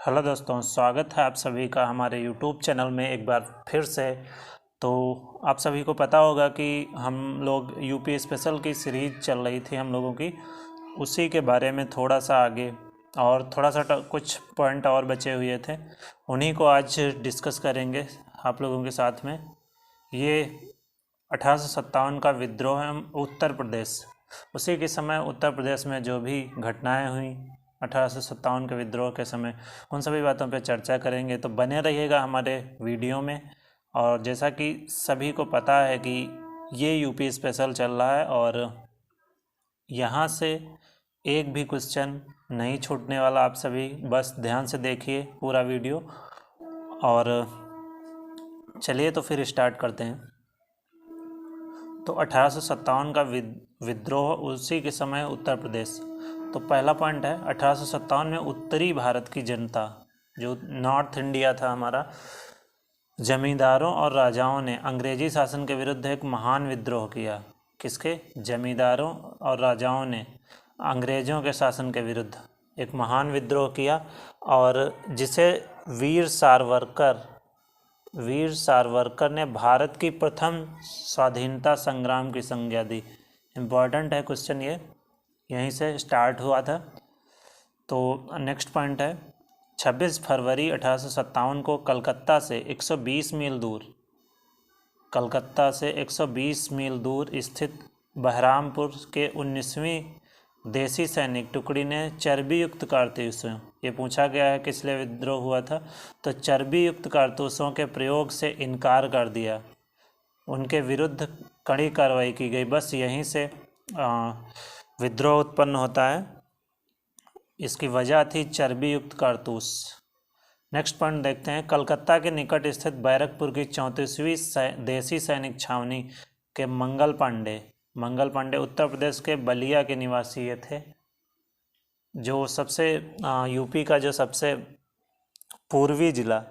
Hello दोस्तों, स्वागत है आप सभी का हमारे यूट्यूब चैनल में एक बार फिर से। तो आप सभी को पता होगा कि हम लोग यूपी स्पेशल की सीरीज चल रही थी हम लोगों की, उसी के बारे में थोड़ा सा आगे और थोड़ा सा कुछ पॉइंट और बचे हुए थे, उन्हीं को आज डिस्कस करेंगे आप लोगों के साथ में। ये 1857 का विद्रोह है उत्तर प्रदेश, उसी के समय उत्तर प्रदेश में जो भी घटनाएं हुई 1857 के विद्रोह के समय, उन सभी बातों पर चर्चा करेंगे। तो बने रहिएगा हमारे वीडियो में। और जैसा कि सभी को पता है कि ये यूपी स्पेशल चल रहा है और यहाँ से एक भी क्वेश्चन नहीं छूटने वाला। आप सभी बस ध्यान से देखिए पूरा वीडियो। और चलिए तो फिर स्टार्ट करते हैं। तो 1857 का विद्रोह, उसी के समय उत्तर प्रदेश। तो पहला पॉइंट है, 1857 में उत्तरी भारत की जनता, जो नॉर्थ इंडिया था हमारा, जमींदारों और राजाओं ने अंग्रेजी शासन के विरुद्ध एक महान विद्रोह किया। किसके? जमींदारों और राजाओं ने अंग्रेजों के शासन के विरुद्ध एक महान विद्रोह किया, और जिसे वीर सावरकर ने भारत की प्रथम स्वाधीनता संग्राम की संज्ञा दी। इम्पॉर्टेंट है क्वेश्चन, ये यहीं से स्टार्ट हुआ था। तो नेक्स्ट पॉइंट है, 26 फरवरी 1857 को कलकत्ता से 120 मील दूर स्थित बहरामपुर के 19वीं देसी सैनिक टुकड़ी ने चर्बी युक्त कारतूसों, ये पूछा गया है किस लिए विद्रोह हुआ था, तो चर्बी युक्त कारतूसों के प्रयोग से इनकार कर दिया, उनके विरुद्ध कड़ी कार्रवाई की गई। बस यहीं से विद्रोह उत्पन्न होता है, इसकी वजह थी चर्बी युक्त कारतूस। नेक्स्ट पॉइंट देखते हैं, कलकत्ता के निकट स्थित बैरकपुर की 34वीं देसी सैनिक छावनी के मंगल पांडे उत्तर प्रदेश के बलिया के निवासी ये थे, जो सबसे यूपी का जो सबसे पूर्वी जिला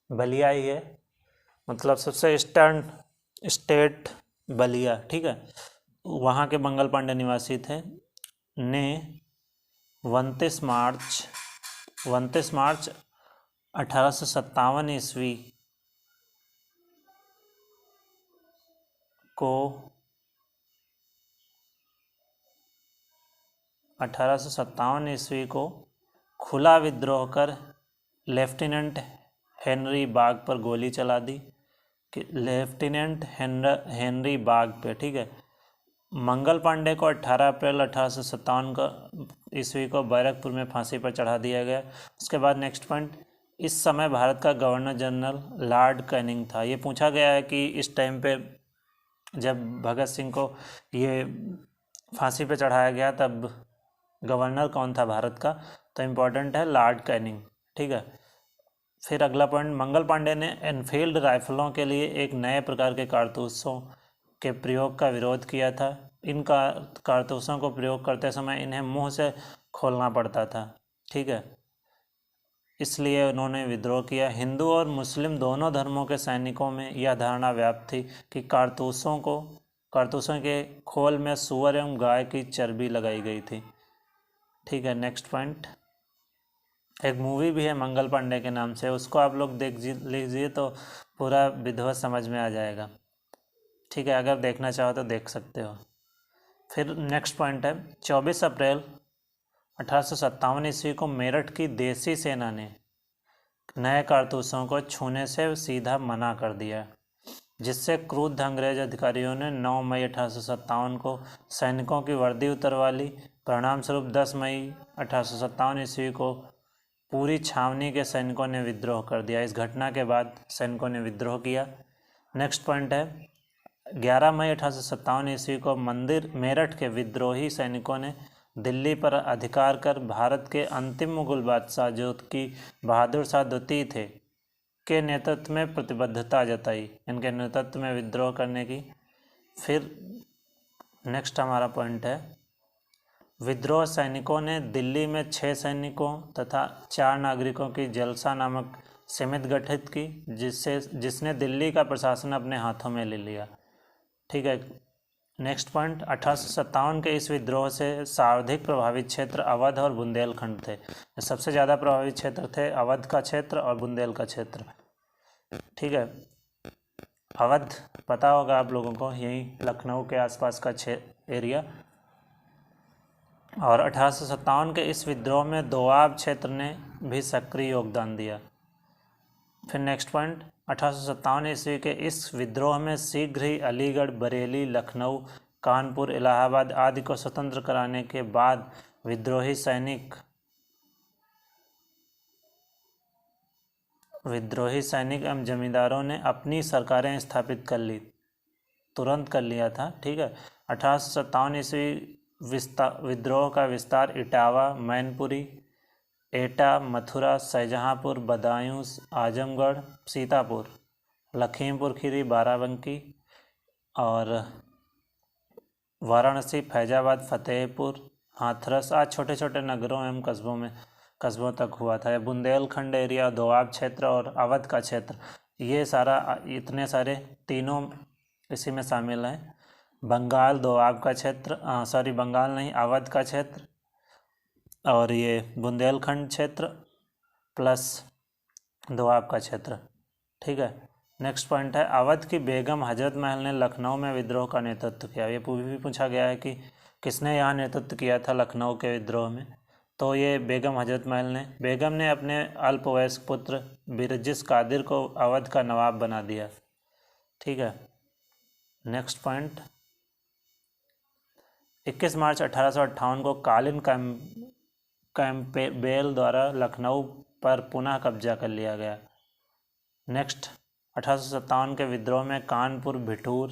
बलिया ही है, मतलब सबसे ईस्टर्न स्टेट बलिया, ठीक है। वहाँ के मंगल पांडे निवासी थे, ने 29 मार्च 1857 ईस्वी को 1857 ईस्वी को खुला विद्रोह कर लेफ्टिनेंट हेनरी बाग पर गोली चला दी। कि लेफ्टिनेंट हेनरी बाग पे, ठीक है। मंगल पांडे को 18 अप्रैल 1857 ईस्वी को बैरकपुर में फांसी पर चढ़ा दिया गया। उसके बाद नेक्स्ट पॉइंट, इस समय भारत का गवर्नर जनरल लॉर्ड कैनिंग था। ये पूछा गया है कि इस टाइम पे जब भगत सिंह को ये फांसी पे चढ़ाया गया तब गवर्नर कौन था भारत का, तो इम्पोर्टेंट है लॉर्ड कैनिंग, ठीक है। फिर अगला पॉइंट, मंगल पांडे ने एनफील्ड राइफलों के लिए एक नए प्रकार के कारतूसों के प्रयोग का विरोध किया था। इन कारतूसों को प्रयोग करते समय इन्हें मुंह से खोलना पड़ता था, ठीक है, इसलिए उन्होंने विद्रोह किया। हिंदू और मुस्लिम दोनों धर्मों के सैनिकों में यह धारणा व्याप्त थी कि कारतूसों के खोल में सूअर एवं गाय की चर्बी लगाई गई थी, ठीक है। नेक्स्ट पॉइंट, एक मूवी भी है मंगल पांडे के नाम से, उसको आप लोग देख लीजिए तो पूरा विधिवत समझ में आ जाएगा, ठीक है। अगर देखना चाहो तो देख सकते हो। फिर नेक्स्ट पॉइंट है, 24 अप्रैल 1857 ईस्वी को मेरठ की देसी सेना ने नए कारतूसों को छूने से सीधा मना कर दिया, जिससे क्रुद्ध अंग्रेज अधिकारियों ने 9 मई 1857 को सैनिकों की वर्दी उतरवा ली। परिणाम स्वरूप 10 मई 1857 ईस्वी को पूरी छावनी के सैनिकों ने विद्रोह कर दिया। इस घटना के बाद सैनिकों ने विद्रोह किया। नेक्स्ट पॉइंट है, 11 मई 1857 ईस्वी को मेरठ के विद्रोही सैनिकों ने दिल्ली पर अधिकार कर भारत के अंतिम मुगल बादशाह, जो कि बहादुर शाह द्वितीय थे, के नेतृत्व में प्रतिबद्धता जताई, इनके नेतृत्व में विद्रोह करने की। फिर नेक्स्ट हमारा पॉइंट है, विद्रोह सैनिकों ने दिल्ली में 6 सैनिकों तथा 4 नागरिकों की जलसा नामक समिति गठित की, जिसने दिल्ली का प्रशासन अपने हाथों में ले लिया, ठीक है। नेक्स्ट पॉइंट, 1857 के इस विद्रोह से सर्वाधिक प्रभावित क्षेत्र अवध और बुंदेलखंड थे। सबसे ज़्यादा प्रभावित क्षेत्र थे अवध का क्षेत्र और बुंदेल का क्षेत्र। ठीक है, अवध पता होगा आप लोगों को, यही लखनऊ के आसपास का एरिया। और 1857 के इस विद्रोह में दोआब क्षेत्र ने भी सक्रिय योगदान दिया। फिर नेक्स्ट पॉइंट, 1857 ईस्वी के इस विद्रोह में शीघ्र ही अलीगढ़, बरेली, लखनऊ, कानपुर, इलाहाबाद आदि को स्वतंत्र कराने के बाद विद्रोही सैनिक एवं जमींदारों ने अपनी सरकारें स्थापित कर ली, तुरंत कर लिया था। ठीक है, 1857 ईस्वी विद्रोह का विस्तार इटावा, मैनपुरी, एटा, मथुरा, शाहजहाँपुर, बदायूं, आजमगढ़, सीतापुर, लखीमपुर खीरी, बाराबंकी और वाराणसी, फैजाबाद, फतेहपुर, हाथरस आज छोटे छोटे नगरों एवं कस्बों तक हुआ था। बुंदेलखंड एरिया, दोआब क्षेत्र और अवध का क्षेत्र, ये सारा इतने सारे तीनों इसी में शामिल हैं। बंगाल, दोआब का क्षेत्र, बंगाल नहीं, अवध का क्षेत्र और ये बुंदेलखंड क्षेत्र प्लस दोआब का क्षेत्र। ठीक है, नेक्स्ट पॉइंट है, अवध की बेगम हजरत महल ने लखनऊ में विद्रोह का नेतृत्व किया। ये भी पूछा गया है कि किसने यहाँ नेतृत्व किया था लखनऊ के विद्रोह में, तो ये बेगम हजरत महल ने। बेगम ने अपने अल्पवयस्क पुत्र बिरजिस कादिर को अवध का नवाब बना दिया। ठीक है, नेक्स्ट पॉइंट, 21 मार्च 1858 को कालीन कैंपबेल द्वारा लखनऊ पर पुनः कब्जा कर लिया गया। नेक्स्ट, 1857 के विद्रोह में कानपुर, भिठूर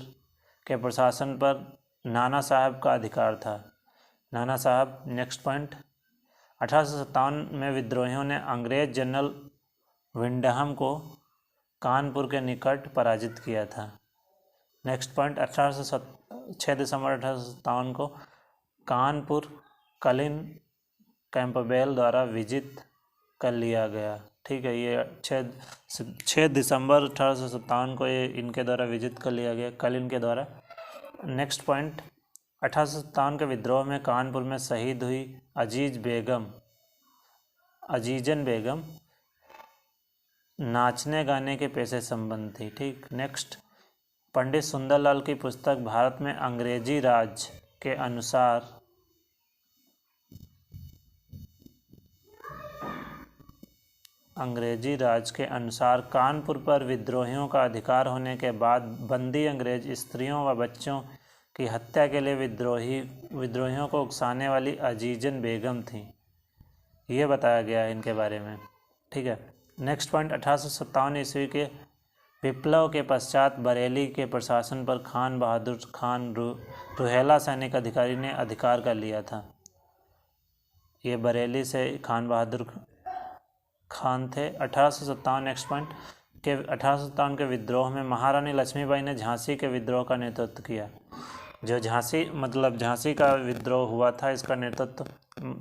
के प्रशासन पर नाना साहब का अधिकार था। नाना साहब। नेक्स्ट पॉइंट, 1857 में विद्रोहियों ने अंग्रेज जनरल विंडहम को कानपुर के निकट पराजित किया था। नेक्स्ट पॉइंट, 6 दिसंबर 1857 को कानपुर कालीन कैंपबेल द्वारा विजित कर लिया गया। ठीक है, ये 6 दिसंबर 1857 को ये इनके द्वारा विजित कर लिया गया, कालीन के द्वारा। नेक्स्ट पॉइंट, 1857 के विद्रोह में कानपुर में शहीद हुई अजीजन बेगम नाचने गाने के पेशे संबंध थी। ठीक, नेक्स्ट, पंडित सुंदरलाल की पुस्तक भारत में अंग्रेजी राज के अनुसार कानपुर पर विद्रोहियों का अधिकार होने के बाद बंदी अंग्रेज स्त्रियों व बच्चों की हत्या के लिए विद्रोहियों को उकसाने वाली अजीजन बेगम थी। ये बताया गया है इनके बारे में। ठीक है, नेक्स्ट पॉइंट, 1857 ईस्वी के विप्लव के पश्चात बरेली के प्रशासन पर खान बहादुर खान रुहेला सैनिक अधिकारी ने अधिकार कर लिया था। ये बरेली से खान बहादुर खान थे। 1857 नेक्स्ट पॉइंट के 1857 के विद्रोह में महारानी लक्ष्मीबाई ने झांसी के विद्रोह का नेतृत्व किया। जो झांसी का विद्रोह हुआ था, इसका नेतृत्व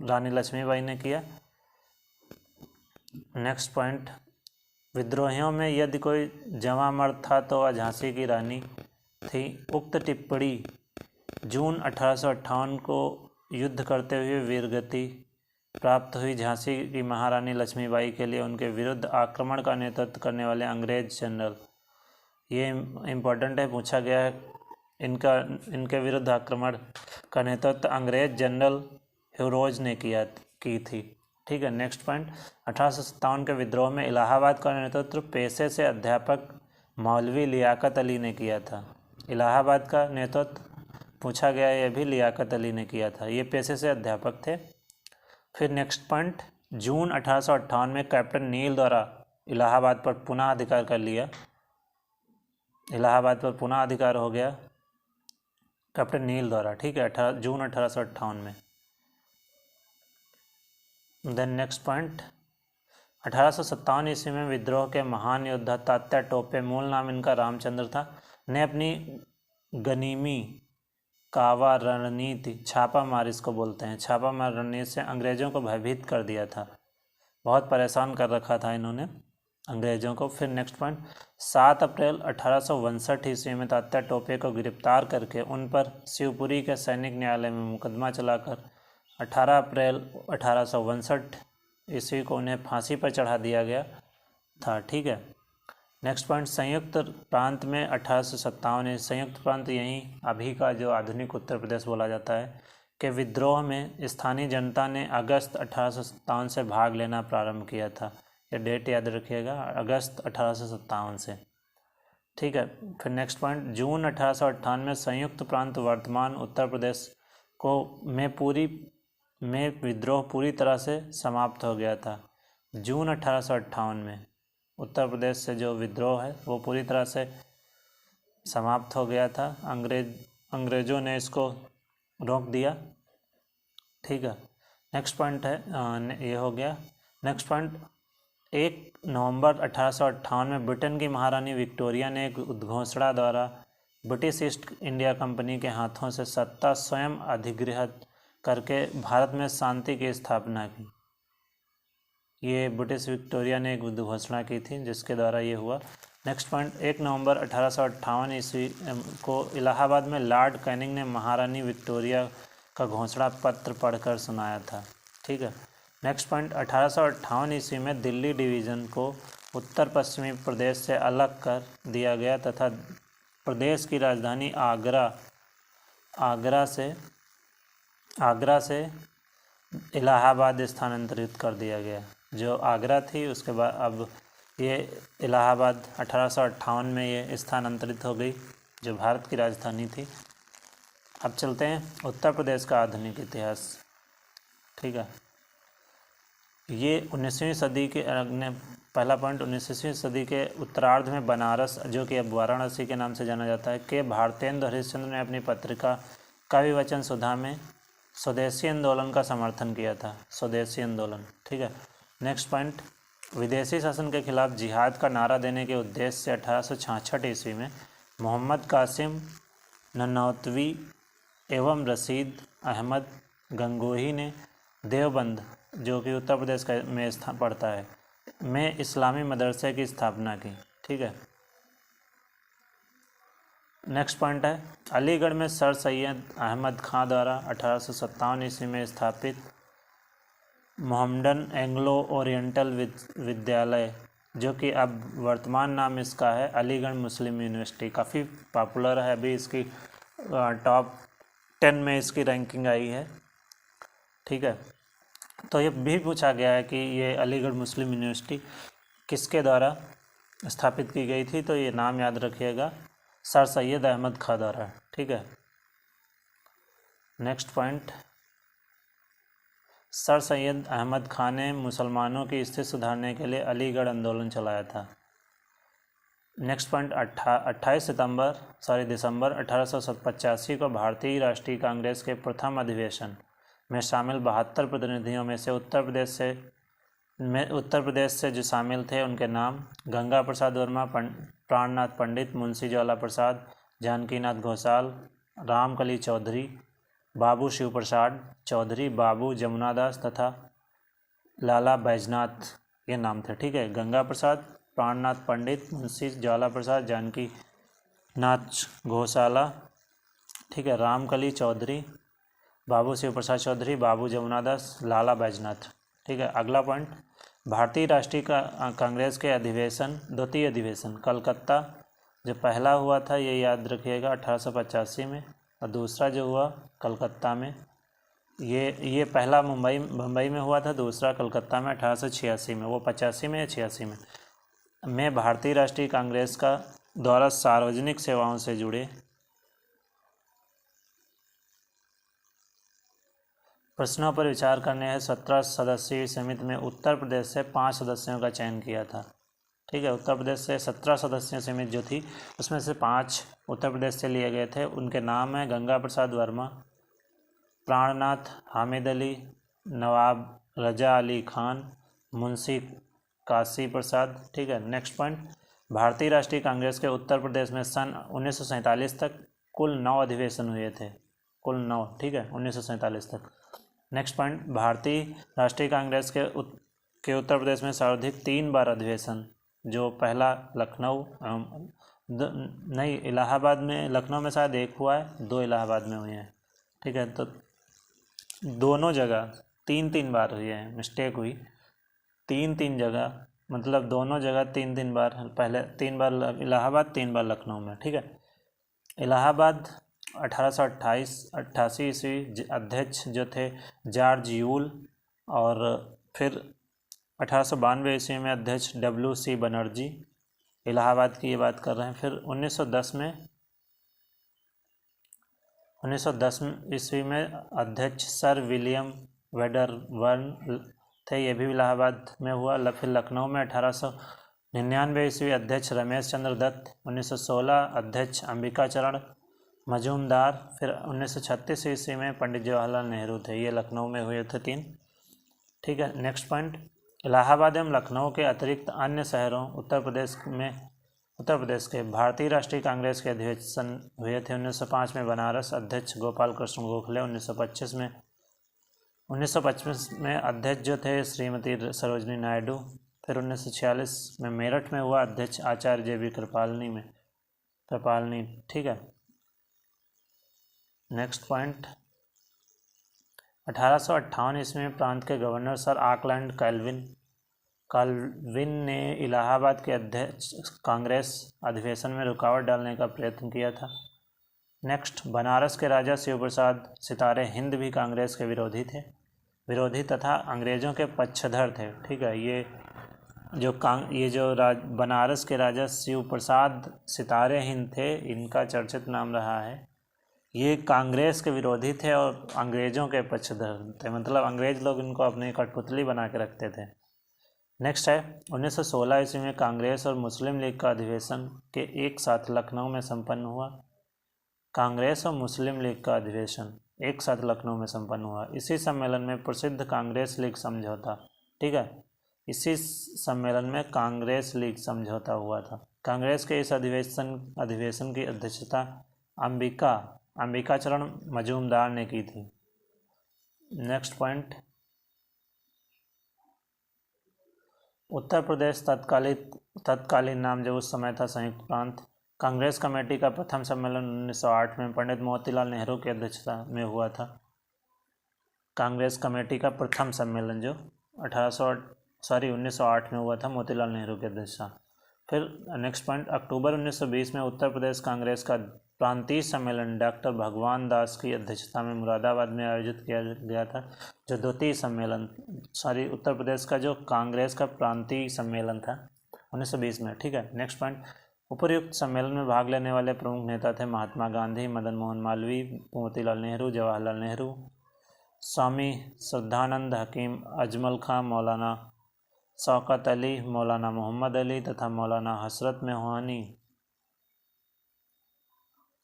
रानी लक्ष्मीबाई ने किया। नेक्स्ट पॉइंट, विद्रोहियों में यदि कोई जवां मर्द था तो वह झांसी की रानी थी। उक्त टिप्पणी जून 1858 को युद्ध करते हुए वीरगति प्राप्त हुई झांसी की महारानी लक्ष्मीबाई के लिए उनके विरुद्ध आक्रमण का नेतृत्व करने वाले अंग्रेज जनरल, ये इम्पोर्टेंट है, पूछा गया है, इनके विरुद्ध आक्रमण का नेतृत्व अंग्रेज जनरल ह्यूरोज ने की थी। ठीक है, नेक्स्ट पॉइंट, 1857 के विद्रोह में इलाहाबाद का नेतृत्व पेशे से अध्यापक मौलवी लियाकत अली ने किया था। इलाहाबाद का नेतृत्व पूछा गया, यह भी लियाकत अली ने किया था, ये पेशे से अध्यापक थे। फिर नेक्स्ट पॉइंट, जून 1858 में कैप्टन नील द्वारा इलाहाबाद पर पुनः अधिकार कर लिया। इलाहाबाद पर पुनः अधिकार हो गया कैप्टन नील द्वारा। ठीक है, जून 1858 में। देन नेक्स्ट पॉइंट, 1857 ईस्वी में विद्रोह के महान योद्धा तात्या टोपे, मूल नाम इनका रामचंद्र था, ने अपनी गनीमी कावा रणनीति, छापामार इसको बोलते हैं, छापामार रणनीति से अंग्रेजों को भयभीत कर दिया था। बहुत परेशान कर रखा था इन्होंने। अंग्रेजों को। फिर नेक्स्ट पॉइंट, 7 अप्रैल 1862 ईस्वी में तात्या टोपे को गिरफ्तार करके उन पर शिवपुरी के सैनिक न्यायालय में मुकदमा चलाकर 18 अप्रैल 1862 ईस्वी को उन्हें फांसी पर चढ़ा दिया गया था। ठीक है। नेक्स्ट पॉइंट, संयुक्त प्रांत में 1857, संयुक्त प्रांत यहीं अभी का जो आधुनिक उत्तर प्रदेश बोला जाता है, के विद्रोह में स्थानीय जनता ने अगस्त 1857 से भाग लेना प्रारंभ किया था। ये डेट याद रखिएगा, अगस्त 1857 से। ठीक है। फिर नेक्स्ट पॉइंट, जून 1858 में संयुक्त प्रांत वर्तमान उत्तर प्रदेश में विद्रोह पूरी तरह से समाप्त हो गया था। जून 1858 में उत्तर प्रदेश से जो विद्रोह है वो पूरी तरह से समाप्त हो गया था। अंग्रेजों ने इसको रोक दिया। ठीक है। नेक्स्ट पॉइंट है, ये हो गया। नेक्स्ट पॉइंट, 1 नवंबर 1858 में ब्रिटेन की महारानी विक्टोरिया ने एक उद्घोषणा द्वारा ब्रिटिश ईस्ट इंडिया कंपनी के हाथों से सत्ता स्वयं अधिग्रहित करके भारत में शांति की स्थापना की। ये ब्रिटिश विक्टोरिया ने एक उद्घोषणा की थी जिसके द्वारा ये हुआ। नेक्स्ट पॉइंट, 1 नवंबर 1858 ईस्वी को इलाहाबाद में लॉर्ड कैनिंग ने महारानी विक्टोरिया का घोषणा पत्र पढ़कर सुनाया था। ठीक है। नेक्स्ट पॉइंट, 1858 ईस्वी में दिल्ली डिवीज़न को उत्तर पश्चिमी प्रदेश से अलग कर दिया गया तथा प्रदेश की राजधानी आगरा से इलाहाबाद स्थानांतरित कर दिया गया। जो आगरा थी उसके बाद अब ये इलाहाबाद 1858 में ये स्थानांतरित हो गई, जो भारत की राजधानी थी। अब चलते हैं उत्तर प्रदेश का आधुनिक इतिहास। ठीक है। ये 19वीं सदी के पहला पॉइंट, 19वीं सदी के उत्तरार्ध में बनारस, जो कि अब वाराणसी के नाम से जाना जाता है, के भारतेंदु हरिश्चंद्र ने अपनी पत्रिका काव्य वचन सुधा में स्वदेशी आंदोलन का समर्थन किया था। स्वदेशी आंदोलन। ठीक है। नेक्स्ट पॉइंट, विदेशी शासन के खिलाफ जिहाद का नारा देने के उद्देश्य से 1866 ईस्वी में मोहम्मद कासिम ननौतवी एवं रशीद अहमद गंगोही ने देवबंद, जो कि उत्तर प्रदेश में पड़ता है, में इस्लामी मदरसे की स्थापना की। ठीक है। नेक्स्ट पॉइंट है, अलीगढ़ में सर सैयद अहमद खां द्वारा 1857 ईस्वी में स्थापित मोहम्मडन एंग्लो ओरिएंटल विद्यालय, जो कि अब वर्तमान नाम इसका है अलीगढ़ मुस्लिम यूनिवर्सिटी, काफ़ी पॉपुलर है। अभी इसकी टॉप 10 में इसकी रैंकिंग आई है। ठीक है। तो ये भी पूछा गया है कि ये अलीगढ़ मुस्लिम यूनिवर्सिटी किसके द्वारा स्थापित की गई थी, तो ये नाम याद रखिएगा, सर सैयद अहमद खां द्वारा। ठीक है। Next point, Sir Syed Ahmad Khan ने मुसलमानों की स्थिति सुधारने के लिए अलीगढ़ आंदोलन चलाया था। नेक्स्ट पॉइंट, 28 दिसंबर 1885 को भारतीय राष्ट्रीय कांग्रेस के प्रथम अधिवेशन में शामिल 72 प्रतिनिधियों में से उत्तर प्रदेश से जो शामिल थे उनके नाम गंगा प्रसाद वर्मा, प्राणनाथ पंडित, मुंशी ज्वाला प्रसाद, जानकीनाथ घोषाल, रामकली चौधरी, बाबू शिव प्रसाद चौधरी, बाबू जमुनादास तथा लाला बैजनाथ, ये नाम थे। ठीक है। गंगा प्रसाद, प्राणनाथ पंडित, मुंशी ज्वाला प्रसाद, जानकी नाथ घोषाला, ठीक है, रामकली चौधरी, बाबू शिव प्रसाद चौधरी, बाबू जमुनादास, लाला बैजनाथ। ठीक है। अगला पॉइंट, भारतीय राष्ट्रीय कांग्रेस के द्वितीय अधिवेशन कलकत्ता, जो पहला हुआ था ये याद रखिएगा 1885 में, और दूसरा जो हुआ कलकत्ता में, ये पहला मुंबई में हुआ था, दूसरा कलकत्ता में 1886 में। वो 85 में या 86 में भारतीय राष्ट्रीय कांग्रेस का द्वारा सार्वजनिक सेवाओं से जुड़े प्रश्नों पर विचार करने है 17 सदस्यीय समिति में उत्तर प्रदेश से 5 सदस्यों का चयन किया था। ठीक है। उत्तर प्रदेश से 17 सदस्यों समिति जो थी उसमें से 5 उत्तर प्रदेश से लिए गए थे। उनके नाम हैं गंगा प्रसाद वर्मा, प्राणनाथ हामिद अली, नवाब रजा अली खान, मुंशी काशी प्रसाद। ठीक है। नेक्स्ट पॉइंट, भारतीय राष्ट्रीय कांग्रेस के उत्तर प्रदेश में सन 1947 तक कुल 9 अधिवेशन हुए थे, कुल 9। ठीक है, 1947 तक। नेक्स्ट पॉइंट, भारतीय राष्ट्रीय कांग्रेस के उत्तर प्रदेश में सर्वाधिक 3 बार अधिवेशन जो पहला लखनऊ नहीं, इलाहाबाद में, लखनऊ में शायद एक हुआ है, 2 इलाहाबाद में हुए हैं, ठीक है। तो दोनों जगह 3-3 बार हुई है, मिस्टेक हुई, 3-3 जगह, मतलब दोनों जगह 3-3 बार, पहले 3 बार इलाहाबाद, 3 बार लखनऊ में, ठीक है। इलाहाबाद 1888 ईस्वी, अध्यक्ष जो थे जॉर्ज यूल, और फिर 1892 ईस्वी में अध्यक्ष WC बनर्जी, इलाहाबाद की ये बात कर रहे हैं। फिर 1910 ईस्वी में अध्यक्ष सर विलियम वेडरबर्न थे, ये भी इलाहाबाद में हुआ। फिर लखनऊ में 1899 ईस्वी अध्यक्ष रमेश चंद्र दत्त, 1916 अध्यक्ष अंबिका चरण मजूमदार, फिर 1936 ईस्वी में पंडित जवाहरलाल नेहरू थे। ये लखनऊ में हुए थे 3, ठीक है। नेक्स्ट पॉइंट, इलाहाबाद एवं लखनऊ के अतिरिक्त अन्य शहरों उत्तर प्रदेश के भारतीय राष्ट्रीय कांग्रेस के अधिवेशन हुए थे। 1905 में बनारस, अध्यक्ष गोपाल कृष्ण गोखले। 1925 में अध्यक्ष जो थे श्रीमती सरोजनी नायडू। फिर 1946 में मेरठ में हुआ, अध्यक्ष आचार्य JB कृपालनी, ठीक है। नेक्स्ट पॉइंट, 1858 ईस्वी में प्रांत के गवर्नर सर ऑकलैंड काल्विन ने इलाहाबाद के अध्यक्ष कांग्रेस अधिवेशन में रुकावट डालने का प्रयत्न किया था। नेक्स्ट, बनारस के राजा शिव प्रसाद सितारे हिंद भी कांग्रेस के विरोधी तथा अंग्रेजों के पक्षधर थे, ठीक है। ये जो बनारस के राजा शिव प्रसाद सितारे हिंद थे, इनका चर्चित नाम रहा है। ये कांग्रेस के विरोधी थे और अंग्रेजों के पक्षधर थे, मतलब अंग्रेज लोग इनको अपनी कठपुतली बना के रखते थे। नेक्स्ट है, 1916 ईस्वी में कांग्रेस और मुस्लिम लीग का अधिवेशन के एक साथ लखनऊ में संपन्न हुआ। कांग्रेस और मुस्लिम लीग का अधिवेशन एक साथ लखनऊ में संपन्न हुआ। इसी सम्मेलन में प्रसिद्ध कांग्रेस लीग समझौता, ठीक है, इसी सम्मेलन में कांग्रेस लीग समझौता हुआ था। कांग्रेस के इस अधिवेशन की अध्यक्षता अंबिका चरण मजूमदार ने की थी। नेक्स्ट पॉइंट, उत्तर प्रदेश तत्कालीन नाम जो उस समय था संयुक्त प्रांत। कांग्रेस कमेटी का प्रथम सम्मेलन 1908 में पंडित मोतीलाल नेहरू की अध्यक्षता में हुआ था। कांग्रेस कमेटी का प्रथम सम्मेलन जो 1908 में हुआ था, मोतीलाल नेहरू की अध्यक्षता। फिर नेक्स्ट पॉइंट, अक्टूबर 1920 में उत्तर प्रदेश कांग्रेस का प्रांतीय सम्मेलन डॉक्टर भगवान दास की अध्यक्षता में मुरादाबाद में आयोजित किया गया था। जो द्वितीय सम्मेलन, उत्तर प्रदेश का जो कांग्रेस का प्रांतीय सम्मेलन था 1920 में, ठीक है। नेक्स्ट पॉइंट, उपर्युक्त सम्मेलन में भाग लेने वाले प्रमुख नेता थे महात्मा गांधी, मदन मोहन मालवीय, मोतीलाल नेहरू, जवाहरलाल नेहरू, स्वामी श्रद्धानंद, हकीम अजमल खां, मौलाना शौकत अली, मौलाना मोहम्मद अली तथा मौलाना हसरत मोहानी।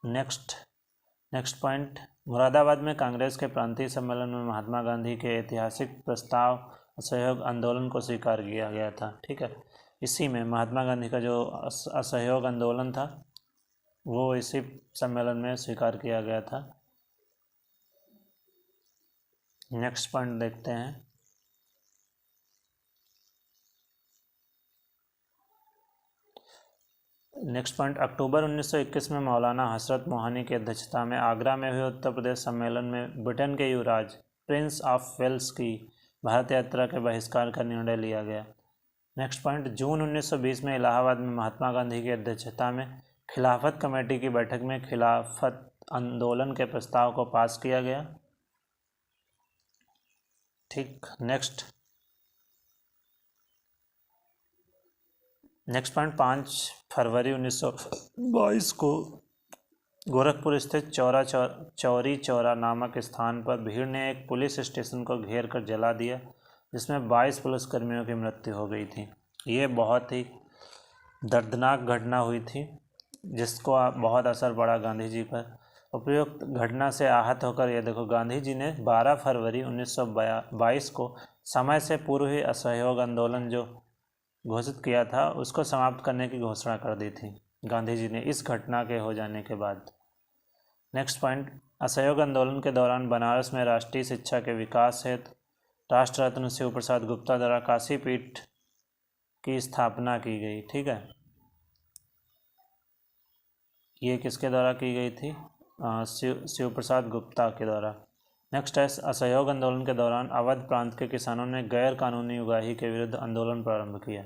नेक्स्ट पॉइंट, मुरादाबाद में कांग्रेस के प्रांतीय सम्मेलन में महात्मा गांधी के ऐतिहासिक प्रस्ताव असहयोग आंदोलन को स्वीकार किया गया था, ठीक है। इसी में महात्मा गांधी का जो असहयोग आंदोलन था वो इसी सम्मेलन में स्वीकार किया गया था। नेक्स्ट पॉइंट देखते हैं, नेक्स्ट पॉइंट, अक्टूबर 1921 में मौलाना हसरत मोहानी की अध्यक्षता में आगरा में हुए उत्तर प्रदेश सम्मेलन में ब्रिटेन के युवराज प्रिंस ऑफ वेल्स की भारत यात्रा के बहिष्कार का निर्णय लिया गया। नेक्स्ट पॉइंट, जून 1920 में इलाहाबाद में महात्मा गांधी की अध्यक्षता में खिलाफत कमेटी की बैठक में खिलाफत आंदोलन के प्रस्ताव को पास किया गया, ठीक। नेक्स्ट पॉइंट, 5 फरवरी 1922 को गोरखपुर स्थित चौरी चौरा नामक स्थान पर भीड़ ने एक पुलिस स्टेशन को घेर कर जला दिया, जिसमें 22 पुलिसकर्मियों की मृत्यु हो गई थी। ये बहुत ही दर्दनाक घटना हुई थी, जिसको बहुत असर पड़ा गांधी जी पर। उपयुक्त घटना से आहत होकर ये देखो, गांधी जी ने 12 फरवरी 1922 को समय से पूर्व ही असहयोग आंदोलन जो घोषित किया था उसको समाप्त करने की घोषणा कर दी थी गांधी जी ने इस घटना के हो जाने के बाद। नेक्स्ट पॉइंट, असहयोग आंदोलन के दौरान बनारस में राष्ट्रीय शिक्षा के विकास हेतु राष्ट्र रत्न शिव प्रसाद गुप्ता द्वारा काशी पीठ की स्थापना की गई। ठीक है, ये किसके द्वारा की गई थी? शिव प्रसाद गुप्ता के द्वारा। नेक्स्ट है, असहयोग आंदोलन के दौरान अवध प्रांत के किसानों ने गैर कानूनी उगाही के विरुद्ध आंदोलन प्रारंभ किया।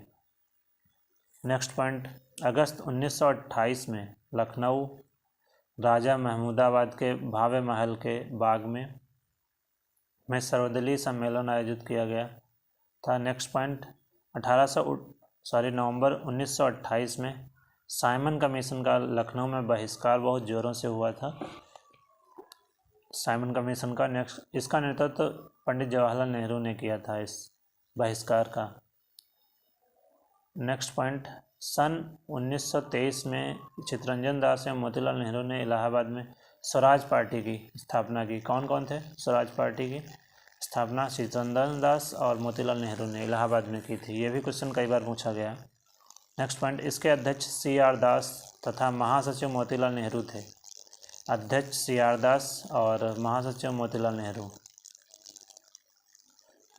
नेक्स्ट पॉइंट, अगस्त 1928 में लखनऊ राजा महमूदाबाद के भावे महल के बाग में सर्वदलीय सम्मेलन आयोजित किया गया था। नेक्स्ट पॉइंट, नवंबर 1928 में साइमन कमीशन का लखनऊ में बहिष्कार बहुत जोरों से हुआ था। साइमन कमीशन का इसका नेतृत्व पंडित जवाहरलाल नेहरू ने किया था, इस बहिष्कार का। नेक्स्ट पॉइंट, सन 1923 में चित्तरंजन दास एवं मोतीलाल नेहरू ने इलाहाबाद में स्वराज पार्टी की स्थापना की। कौन कौन थे? स्वराज पार्टी की स्थापना चित्तरंजन दास और मोतीलाल नेहरू ने इलाहाबाद में की थी। ये भी क्वेश्चन कई बार पूछा गया। नेक्स्ट पॉइंट, इसके अध्यक्ष CR दास तथा महासचिव मोतीलाल नेहरू थे। अध्यक्ष CR दास और महासचिव मोतीलाल नेहरू।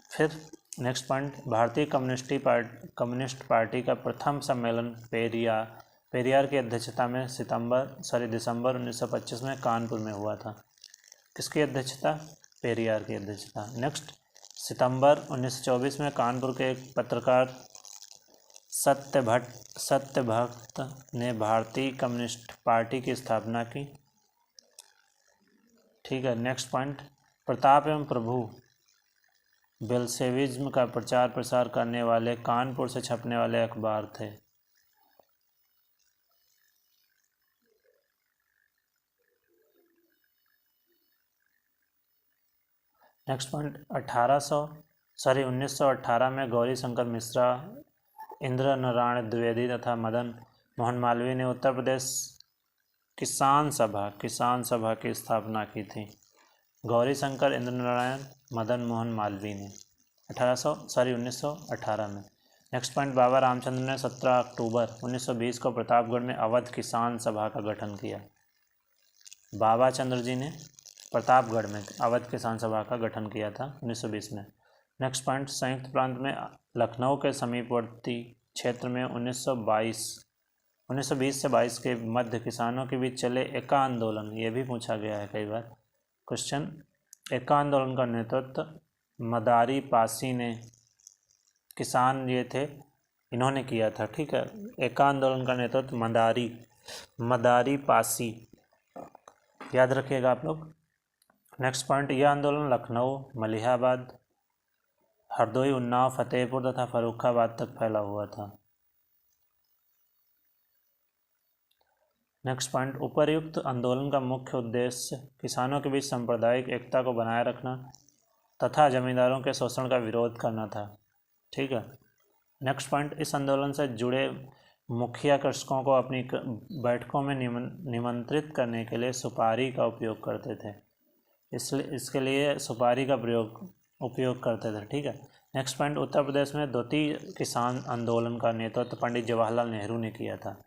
फिर नेक्स्ट पॉइंट, भारतीय कम्युनिस्ट पार्टी का प्रथम सम्मेलन पेरियार की अध्यक्षता में दिसंबर 1925 में कानपुर में हुआ था। किसकी अध्यक्षता? पेरियार की अध्यक्षता। नेक्स्ट, सितंबर 1924 में कानपुर के एक पत्रकार सत्यभक्त ने भारतीय कम्युनिस्ट पार्टी की स्थापना की। ठीक है, नेक्स्ट पॉइंट, प्रताप एवं प्रभु बेल्शेविज्म का प्रचार प्रसार करने वाले कानपुर से छपने वाले अखबार थे। नेक्स्ट पॉइंट, 1918 में गौरी शंकर मिश्रा, इंद्र नारायण द्विवेदी तथा मदन मोहन मालवीय ने उत्तर प्रदेश किसान सभा की स्थापना की थी। गौरी शंकर, इंद्र नारायण, मदन मोहन मालवीय ने 1918 में। नेक्स्ट पॉइंट, बाबा रामचंद्र ने 17 अक्टूबर 1920 को प्रतापगढ़ में अवध किसान सभा का गठन किया। बाबा चंद्र जी ने प्रतापगढ़ में अवध किसान सभा का गठन किया था 1920 में। नेक्स्ट पॉइंट, संयुक्त प्रांत में लखनऊ के समीपवर्ती क्षेत्र में 1920 से 22 के मध्य किसानों के बीच चले एका आंदोलन, ये भी पूछा गया है कई बार क्वेश्चन। एका आंदोलन का नेतृत्व मदारी पासी ने, किसान ये थे, इन्होंने किया था। ठीक है, एका आंदोलन का नेतृत्व मदारी पासी, याद रखिएगा आप लोग। नेक्स्ट पॉइंट, यह आंदोलन लखनऊ, मलिहाबाद, हरदोई, उन्नाव, फतेहपुर तथा फर्रुखाबाद तक फैला हुआ था। नेक्स्ट पॉइंट, उपर्युक्त आंदोलन का मुख्य उद्देश्य किसानों के बीच सांप्रदायिक एकता को बनाए रखना तथा जमींदारों के शोषण का विरोध करना था। ठीक है, नेक्स्ट पॉइंट, इस आंदोलन से जुड़े मुखिया कृषकों को अपनी बैठकों में निमंत्रित करने के लिए सुपारी का उपयोग करते थे, इसलिए इसके लिए सुपारी का उपयोग करते थे। ठीक है, नेक्स्ट पॉइंट, उत्तर प्रदेश में द्वितीय किसान आंदोलन का नेतृत्व पंडित जवाहरलाल नेहरू ने किया था।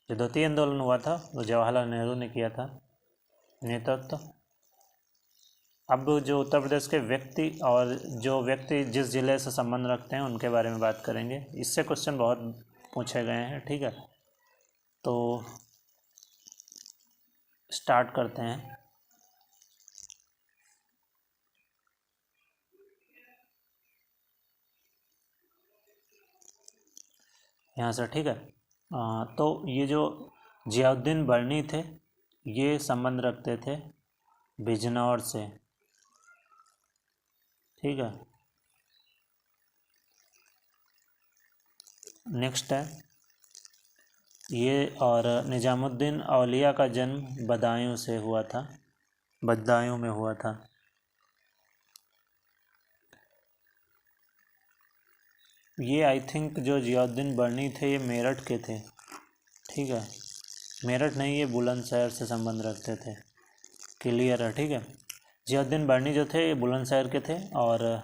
जो द्वितीय आंदोलन हुआ था वो जवाहरलाल नेहरू ने किया था नेतृत्व। अब जो उत्तर प्रदेश के व्यक्ति और जो व्यक्ति जिस ज़िले से संबंध रखते हैं उनके बारे में बात करेंगे। इससे क्वेश्चन बहुत पूछे गए हैं। ठीक है, तो स्टार्ट करते हैं। यहाँ से, ठीक है, तो ये जो जियाउद्दीन बर्नी थे ये संबंध रखते थे बिजनौर से। ठीक है, नेक्स्ट है ये, और निजामुद्दीन औलिया का जन्म बदायूं में हुआ था। ये आई थिंक जो जियाउद्दीन बर्नी थे ये मेरठ के थे। ठीक है, मेरठ नहीं, ये बुलंदशहर से संबंध रखते थे। क्लियर है? ठीक है, जियाउद्दीन बर्नी जो थे ये बुलंदशहर के थे और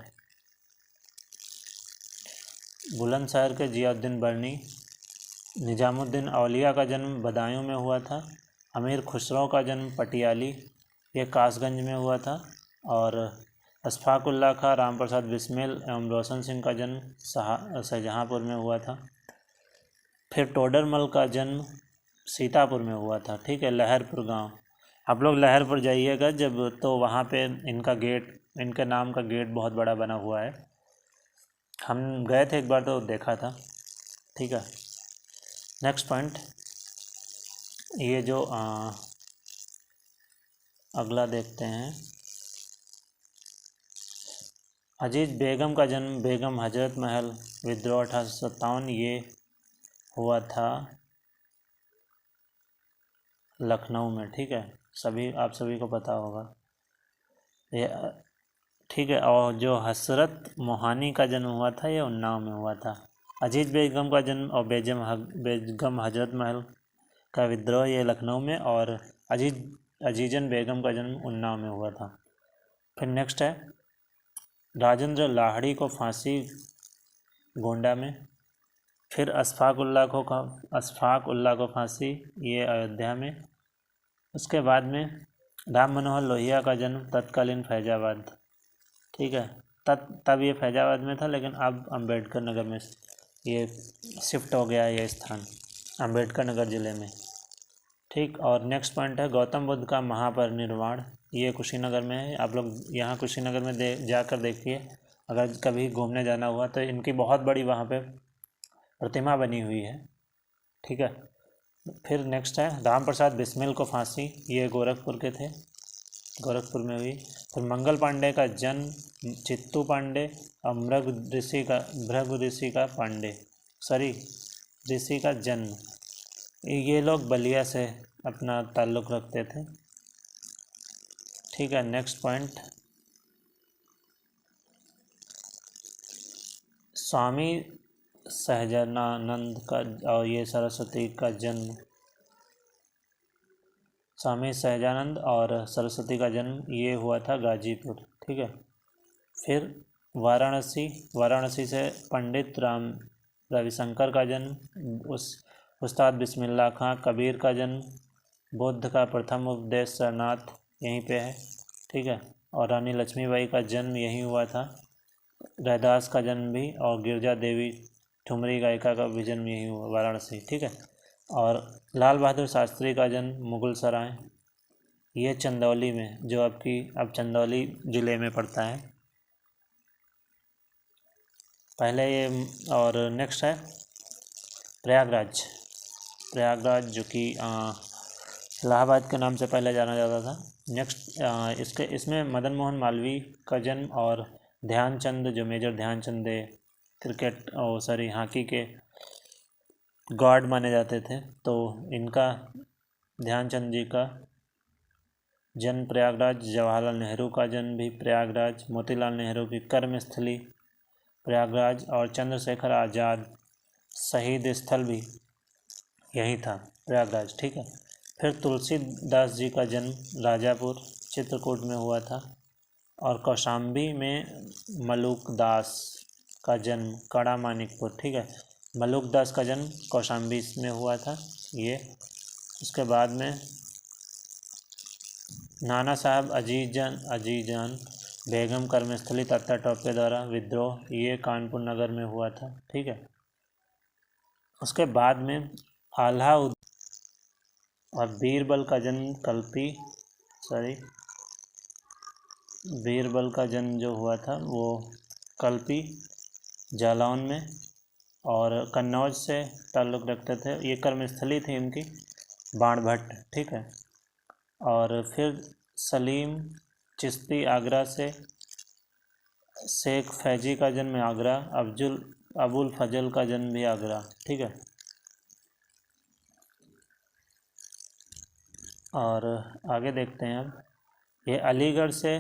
बुलंदशहर के जियाउद्दीन बर्नी। निजामुद्दीन औलिया का जन्म बदायूं में हुआ था। अमीर खुसरो का जन्म पटियाली, ये कासगंज में हुआ था। और अशफाकुल्ला खां राम प्रसाद बिस्मिल एवं रोशन सिंह का जन्म शाहजहाँपुर में हुआ था। फिर टोडरमल का जन्म सीतापुर में हुआ था, ठीक है, लहरपुर गांव। आप लोग लहरपुर जाइएगा जब, तो वहाँ पे इनका गेट, इनके नाम का गेट बहुत बड़ा बना हुआ है। हम गए थे एक बार तो देखा था, ठीक है। नेक्स्ट पॉइंट, ये जो अगला देखते हैं, अजीज बेगम का जन्म बेगम हजरत महल विद्रोह 1857, ये हुआ था लखनऊ में, ठीक है, आप सभी को पता होगा ये, ठीक है। और जो हसरत मोहानी का जन्म हुआ था ये उन्नाव में हुआ था। अजीज बेगम का जन्म और बेगम हजरत महल का विद्रोह ये लखनऊ में, और अजीजन बेगम का जन्म उन्नाव में हुआ था। फिर नेक्स्ट है राजेंद्र लाहिड़ी को फांसी गोंडा में। फिर अशफाक उल्लाह को फांसी ये अयोध्या में। उसके बाद में राम मनोहर लोहिया का जन्म तत्कालीन फैजाबाद, ठीक है, तब ये फैजाबाद में था, लेकिन अब अम्बेडकर नगर में ये शिफ्ट हो गया ये स्थान, अम्बेडकर नगर ज़िले में, ठीक। और नेक्स्ट पॉइंट है गौतम बुद्ध का महापरिनिर्वाण, ये कुशीनगर में है। आप लोग यहाँ कुशीनगर में जाकर देखिए, अगर कभी घूमने जाना हुआ तो इनकी बहुत बड़ी वहाँ पे प्रतिमा बनी हुई है, ठीक है। फिर नेक्स्ट है राम प्रसाद बिस्मिल को फांसी, ये गोरखपुर के थे, गोरखपुर में हुई। फिर मंगल पांडे का जन्म चित्तू पांडे और भृगु ऋषि का जन्म, ये लोग बलिया से अपना ताल्लुक़ रखते थे, ठीक है। नेक्स्ट पॉइंट, स्वामी सहजानंद का और ये सरस्वती का जन्म, स्वामी सहजानंद और सरस्वती का जन्म ये हुआ था गाजीपुर, ठीक है। फिर वाराणसी से पंडित राम रविशंकर का जन्म, उस्ताद बिस्मिल्लाह खां कबीर का जन्म, बुद्ध का प्रथम उपदेश सारनाथ यहीं पे है, ठीक है। और रानी लक्ष्मीबाई का जन्म यहीं हुआ था, रैदास का जन्म भी, और गिरजा देवी ठुमरी गायिका का भी जन्म यहीं हुआ वाराणसी, ठीक है। और लाल बहादुर शास्त्री का जन्म मुगल सराय, ये चंदौली में, जो अब चंदौली ज़िले में पड़ता है पहले ये। और नेक्स्ट है प्रयागराज जो कि इलाहाबाद के नाम से पहले जाना जाता था। नेक्स्ट इसमें मदन मोहन मालवीय का जन्म और ध्यानचंद, जो मेजर ध्यानचंद हॉकी के गॉड माने जाते थे, तो इनका ध्यानचंद जी का जन्म प्रयागराज। जवाहरलाल नेहरू का जन्म भी प्रयागराज। मोतीलाल नेहरू की कर्मस्थली प्रयागराज, और चंद्रशेखर आज़ाद शहीद स्थल भी यही था प्रयागराज, ठीक है। फिर तुलसीदास जी का जन्म राजापुर चित्रकूट में हुआ था, और कौशाम्बी में मलुकदास का जन्म कड़ा मानिकपुर, ठीक है, मलुकदास का जन्म कौशाम्बी में हुआ था ये। उसके बाद में नाना साहब अजीजान बेगम कर्मस्थली तात्या टोपे द्वारा विद्रोह, ये कानपुर नगर में हुआ था, ठीक है। उसके बाद में आल्हा और बीरबल का जन्म जो हुआ था वो कल्पी जालौन में, और कन्नौज से ताल्लुक़ रखते थे, ये कर्मस्थली थी इनकी बाणभट्ट, ठीक है। और फिर सलीम चिश्ती आगरा से, शेख फैजी का जन्म आगरा, अबुल फजल का जन्म भी आगरा, ठीक है। और आगे देखते हैं अब, ये अलीगढ़ से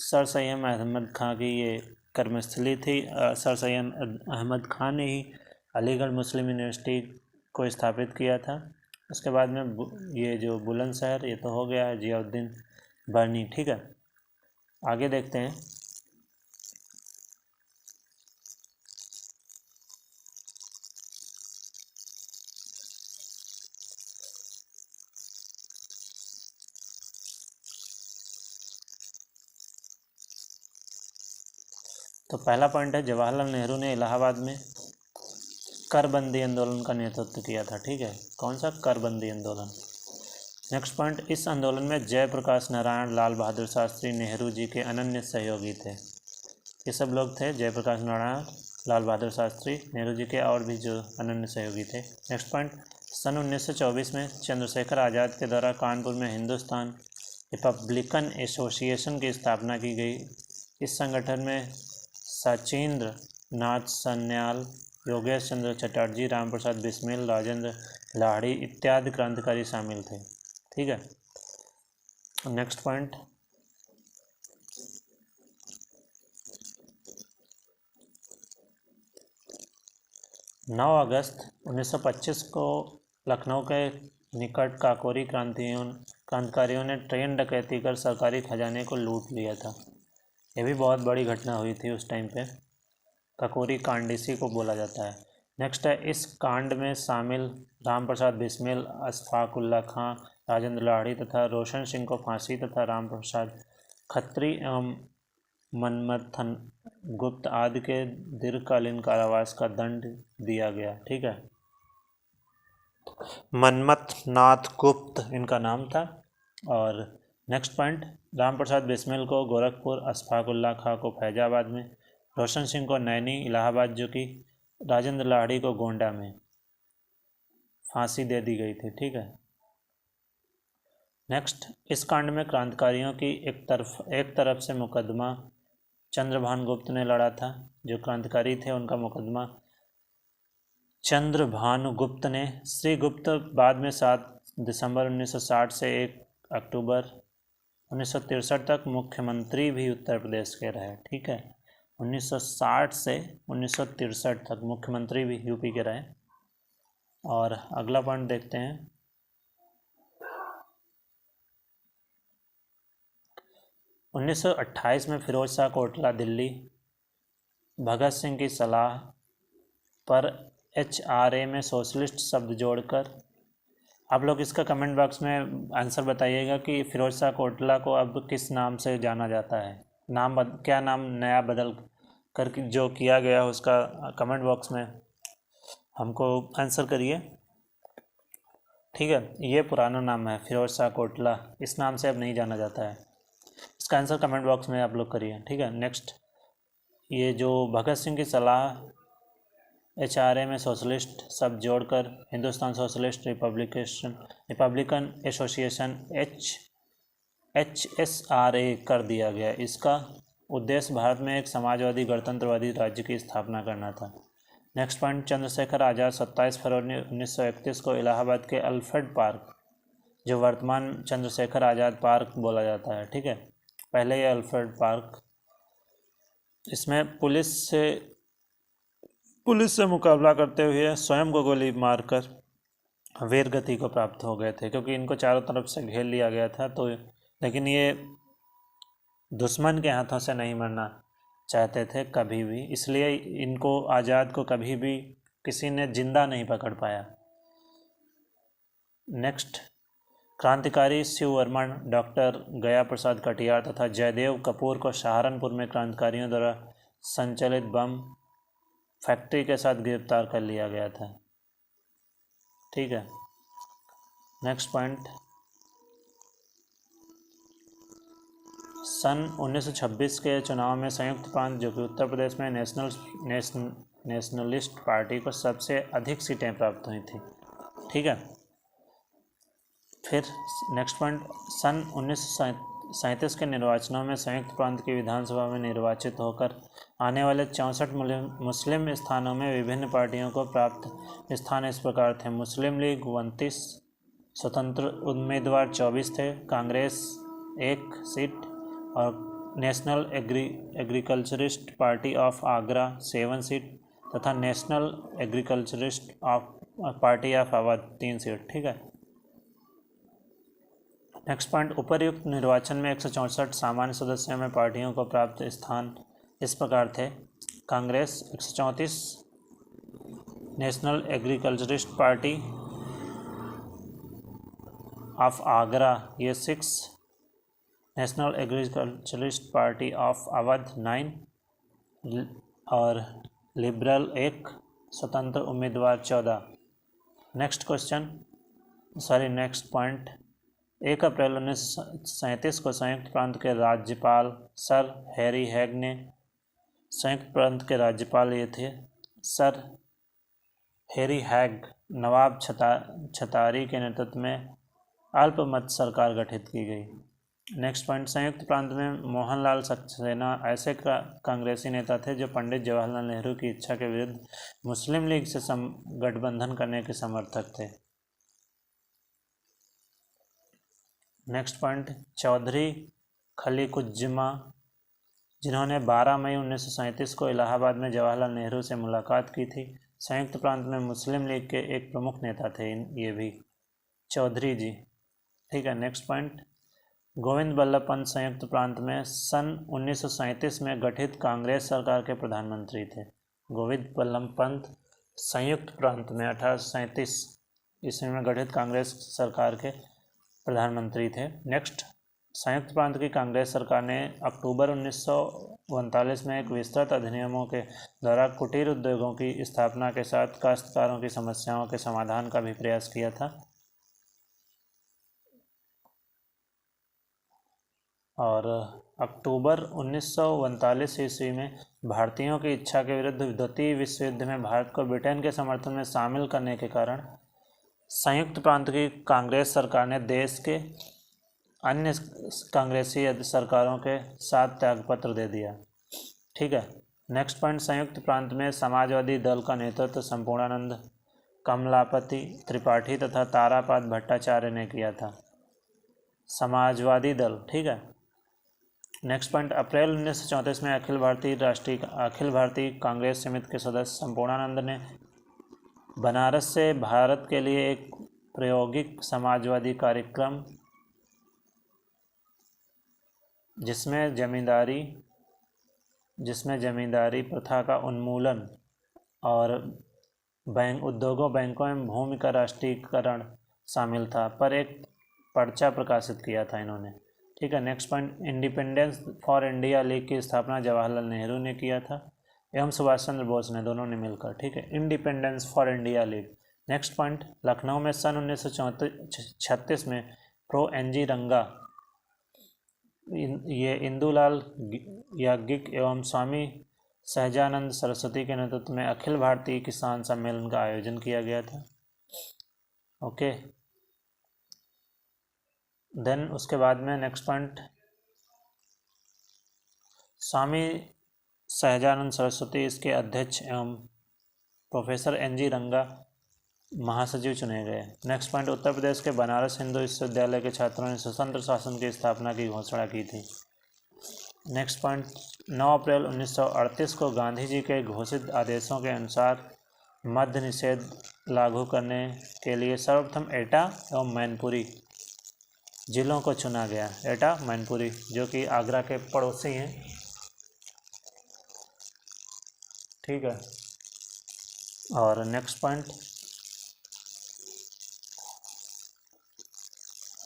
सर सैयद अहमद खां की ये कर्मस्थली थी। सर सैयद अहमद खां ने ही अलीगढ़ मुस्लिम यूनिवर्सिटी को स्थापित किया था। उसके बाद में ये जो बुलंदशहर, ये तो हो गया है जियाउद्दीन बर्नी, ठीक है। आगे देखते हैं, तो पहला पॉइंट है जवाहरलाल नेहरू ने इलाहाबाद में करबंदी आंदोलन का नेतृत्व किया था। ठीक है, कौन सा? करबंदी आंदोलन। नेक्स्ट पॉइंट, इस आंदोलन में जयप्रकाश नारायण, लाल बहादुर शास्त्री, नेहरू जी के अनन्य सहयोगी थे। ये सब लोग थे, जयप्रकाश नारायण, लाल बहादुर शास्त्री, नेहरू जी के और भी जो अनन्य सहयोगी थे। नेक्स्ट पॉइंट, सन 1924 में चंद्रशेखर आज़ाद के द्वारा कानपुर में हिंदुस्तान रिपब्लिकन एसोसिएशन की स्थापना की गई। इस संगठन में सचिंद्र नाथ सन्याल, योगेश चंद्र चटर्जी, राम प्रसाद बिस्मिल, राजेंद्र लाहिड़ी इत्यादि क्रांतिकारी शामिल थे। ठीक है, नेक्स्ट पॉइंट, नौ अगस्त 1925 को लखनऊ के निकट काकोरी क्रांतिकारियों ने ट्रेन डकैती कर सरकारी खजाने को लूट लिया था। यह भी बहुत बड़ी घटना हुई थी उस टाइम पे। काकोरी कांड इसी को बोला जाता है। नेक्स्ट है, इस कांड में शामिल राम प्रसाद बिस्मिल, अशफाक उल्ला खां, राजेंद्र लाहिड़ी तथा रोशन सिंह को फांसी तथा राम प्रसाद खत्री एवं मनमथन गुप्त आदि के दीर्घकालीन कारावास का दंड दिया गया। ठीक है, मनमथ नाथ गुप्त इनका नाम था। और नेक्स्ट पॉइंट, राम प्रसाद बिस्मिल को गोरखपुर, अशफाक उल्ला खां को फैजाबाद में, रोशन सिंह को नैनी इलाहाबाद, जो कि राजेंद्र लाहिड़ी को गोंडा में फांसी दे दी गई थी। ठीक है, नेक्स्ट, इस कांड में क्रांतिकारियों की एक तरफ से मुकदमा चंद्रभान गुप्त ने लड़ा था। जो क्रांतिकारी थे उनका मुकदमा चंद्रभानु गुप्त ने। श्री गुप्त बाद में 7 दिसंबर 1960 से 1 अक्टूबर 1963 तक मुख्यमंत्री भी उत्तर प्रदेश के रहे। ठीक है, 1960 से 1963 तक मुख्यमंत्री भी यूपी के रहे। और अगला पॉइंट देखते हैं, 1928 में फिरोज शाह कोटला दिल्ली भगत सिंह की सलाह पर HRA में सोशलिस्ट शब्द जोड़कर, आप लोग इसका कमेंट बॉक्स में आंसर बताइएगा कि फिरोज शाह कोटला को अब किस नाम से जाना जाता है। क्या नाम नया बदल कर जो किया गया उसका कमेंट बॉक्स में हमको आंसर करिए। ठीक है, ये पुराना नाम है फिरोज शाह कोटला, इस नाम से अब नहीं जाना जाता है। इसका आंसर कमेंट बॉक्स में आप लोग करिए। ठीक है, नेक्स्ट, ये जो भगत सिंह की सलाह HRA में सोशलिस्ट शब्द जोड़कर Hindustan socialist Republican association HSRA कर दिया गया। इसका उद्देश्य भारत में एक समाजवादी गणतंत्रवादी राज्य की स्थापना करना था। नेक्स्ट पॉइंट, चंद्रशेखर आज़ाद 27 फरवरी 1931 को इलाहाबाद के अल्फ्रेड पार्क, जो वर्तमान चंद्रशेखर आज़ाद पार्क बोला जाता है। ठीक है, पहले ये अल्फ्रेड पार्क, इसमें पुलिस से मुकाबला करते हुए स्वयं को गोली मारकर वीर गति को प्राप्त हो गए थे, क्योंकि इनको चारों तरफ से घेर लिया गया था। तो लेकिन ये दुश्मन के हाथों से नहीं मरना चाहते थे कभी भी, इसलिए इनको आज़ाद को कभी भी किसी ने जिंदा नहीं पकड़ पाया। नेक्स्ट, क्रांतिकारी शिव वर्मा, डॉक्टर गया प्रसाद कटियार तथा जयदेव कपूर को सहारनपुर में क्रांतिकारियों द्वारा संचालित बम फैक्ट्री के साथ गिरफ्तार कर लिया गया था। ठीक है, नेक्स्ट पॉइंट, सन 1926 के चुनाव में संयुक्त प्रांत, जो कि उत्तर प्रदेश में नेशनलिस्ट पार्टी को सबसे अधिक सीटें प्राप्त हुई थी। ठीक है, फिर नेक्स्ट पॉइंट, सन 1937 के निर्वाचनों में संयुक्त प्रांत की विधानसभा में निर्वाचित होकर आने वाले 64 मुस्लिम स्थानों में विभिन्न पार्टियों को प्राप्त स्थान इस प्रकार थे। मुस्लिम लीग 29, स्वतंत्र उम्मीदवार 24 थे, कांग्रेस 1 सीट और national agriculturist party of Agra 7 seat तथा national agriculturist party of Awadh 3 seat. ठीक है, नेक्स्ट पॉइंट, उपर्युक्त निर्वाचन में 164 सामान्य सदस्यों में पार्टियों को प्राप्त स्थान इस प्रकार थे। Congress 134, national agriculturist party of Agra ये 6, national agriculturist party of Awadh 9, और लिबरल 1, स्वतंत्र उम्मीदवार 14। नेक्स्ट पॉइंट, 1 अप्रैल 1937 को संयुक्त प्रांत के राज्यपाल सर हैरी हैग ने, संयुक्त प्रांत के राज्यपाल ये थे सर हैरी हैग, नवाब छतारी के नेतृत्व में अल्पमत सरकार गठित की गई। नेक्स्ट पॉइंट, संयुक्त प्रांत में मोहनलाल सक्सेना ऐसे कांग्रेसी नेता थे जो पंडित जवाहरलाल नेहरू की इच्छा के विरुद्ध मुस्लिम लीग से गठबंधन करने के समर्थक थे। नेक्स्ट पॉइंट, चौधरी खलीकुज्जमा, जिन्होंने 12 मई 1937 को इलाहाबाद में जवाहरलाल नेहरू से मुलाकात की थी, संयुक्त प्रांत में मुस्लिम लीग के एक प्रमुख नेता थे ये भी, चौधरी जी। ठीक है। नेक्स्ट पॉइंट, गोविंद बल्लभ पंत संयुक्त प्रांत में सन 1937 में गठित कांग्रेस सरकार के प्रधानमंत्री थे। गोविंद बल्लभ पंत संयुक्त प्रांत में 1837 ईस्वी में गठित कांग्रेस सरकार के प्रधानमंत्री थे। नेक्स्ट, संयुक्त प्रांत की कांग्रेस सरकार ने अक्टूबर 1939 में एक विस्तृत अधिनियमों के द्वारा कुटीर उद्योगों की स्थापना के साथ काश्तकारों की समस्याओं के समाधान का भी प्रयास किया था। और अक्टूबर 1939 ईस्वी में भारतीयों की इच्छा के विरुद्ध द्वितीय विश्व युद्ध में भारत को ब्रिटेन के समर्थन में शामिल करने के कारण संयुक्त प्रांत की कांग्रेस सरकार ने देश के अन्य कांग्रेसी सरकारों के साथ त्यागपत्र दे दिया। ठीक है। नेक्स्ट पॉइंट, संयुक्त प्रांत में समाजवादी दल का नेतृत्व संपूर्णानंद, कमलापति त्रिपाठी तथा तारापाद भट्टाचार्य ने किया था। समाजवादी दल। ठीक है। नेक्स्ट पॉइंट, अप्रैल 1934 में अखिल भारतीय कांग्रेस समिति के सदस्य संपूर्णानंद ने बनारस से भारत के लिए एक प्रायोगिक समाजवादी कार्यक्रम, जिसमें जमींदारी प्रथा का उन्मूलन और उद्योगों, बैंकों एवं भूमि का राष्ट्रीयकरण शामिल था, पर एक पर्चा प्रकाशित किया था इन्होंने। ठीक है। Next point, independence for India league की स्थापना जवाहरलाल नेहरू ने किया था एवं सुभाष चंद्र बोस ने, दोनों ने मिलकर। ठीक है। Independence for India league. Next point, Lucknow में सन 1936 में प्रो एनजी रंगा, ये इंदुलाल याज्ञिक एवं स्वामी सहजानंद सरस्वती के नेतृत्व में अखिल भारतीय किसान सम्मेलन का आयोजन किया गया था। ओके। देन उसके बाद में नेक्स्ट पॉइंट, स्वामी सहजानंद सरस्वती इसके अध्यक्ष एवं प्रोफेसर एनजी रंगा महासचिव चुने गए। नेक्स्ट पॉइंट, उत्तर प्रदेश के बनारस हिंदू विश्वविद्यालय के छात्रों ने स्वतंत्र शासन की स्थापना की घोषणा की थी। नेक्स्ट पॉइंट, 9 अप्रैल 1938 को गांधी जी के घोषित आदेशों के अनुसार मद्य निषेध लागू करने के लिए सर्वप्रथम एटा एवं मैनपुरी जिलों को चुना गया। एटा, मैनपुरी, जो कि आगरा के पड़ोसी हैं। ठीक है। और नेक्स्ट पॉइंट,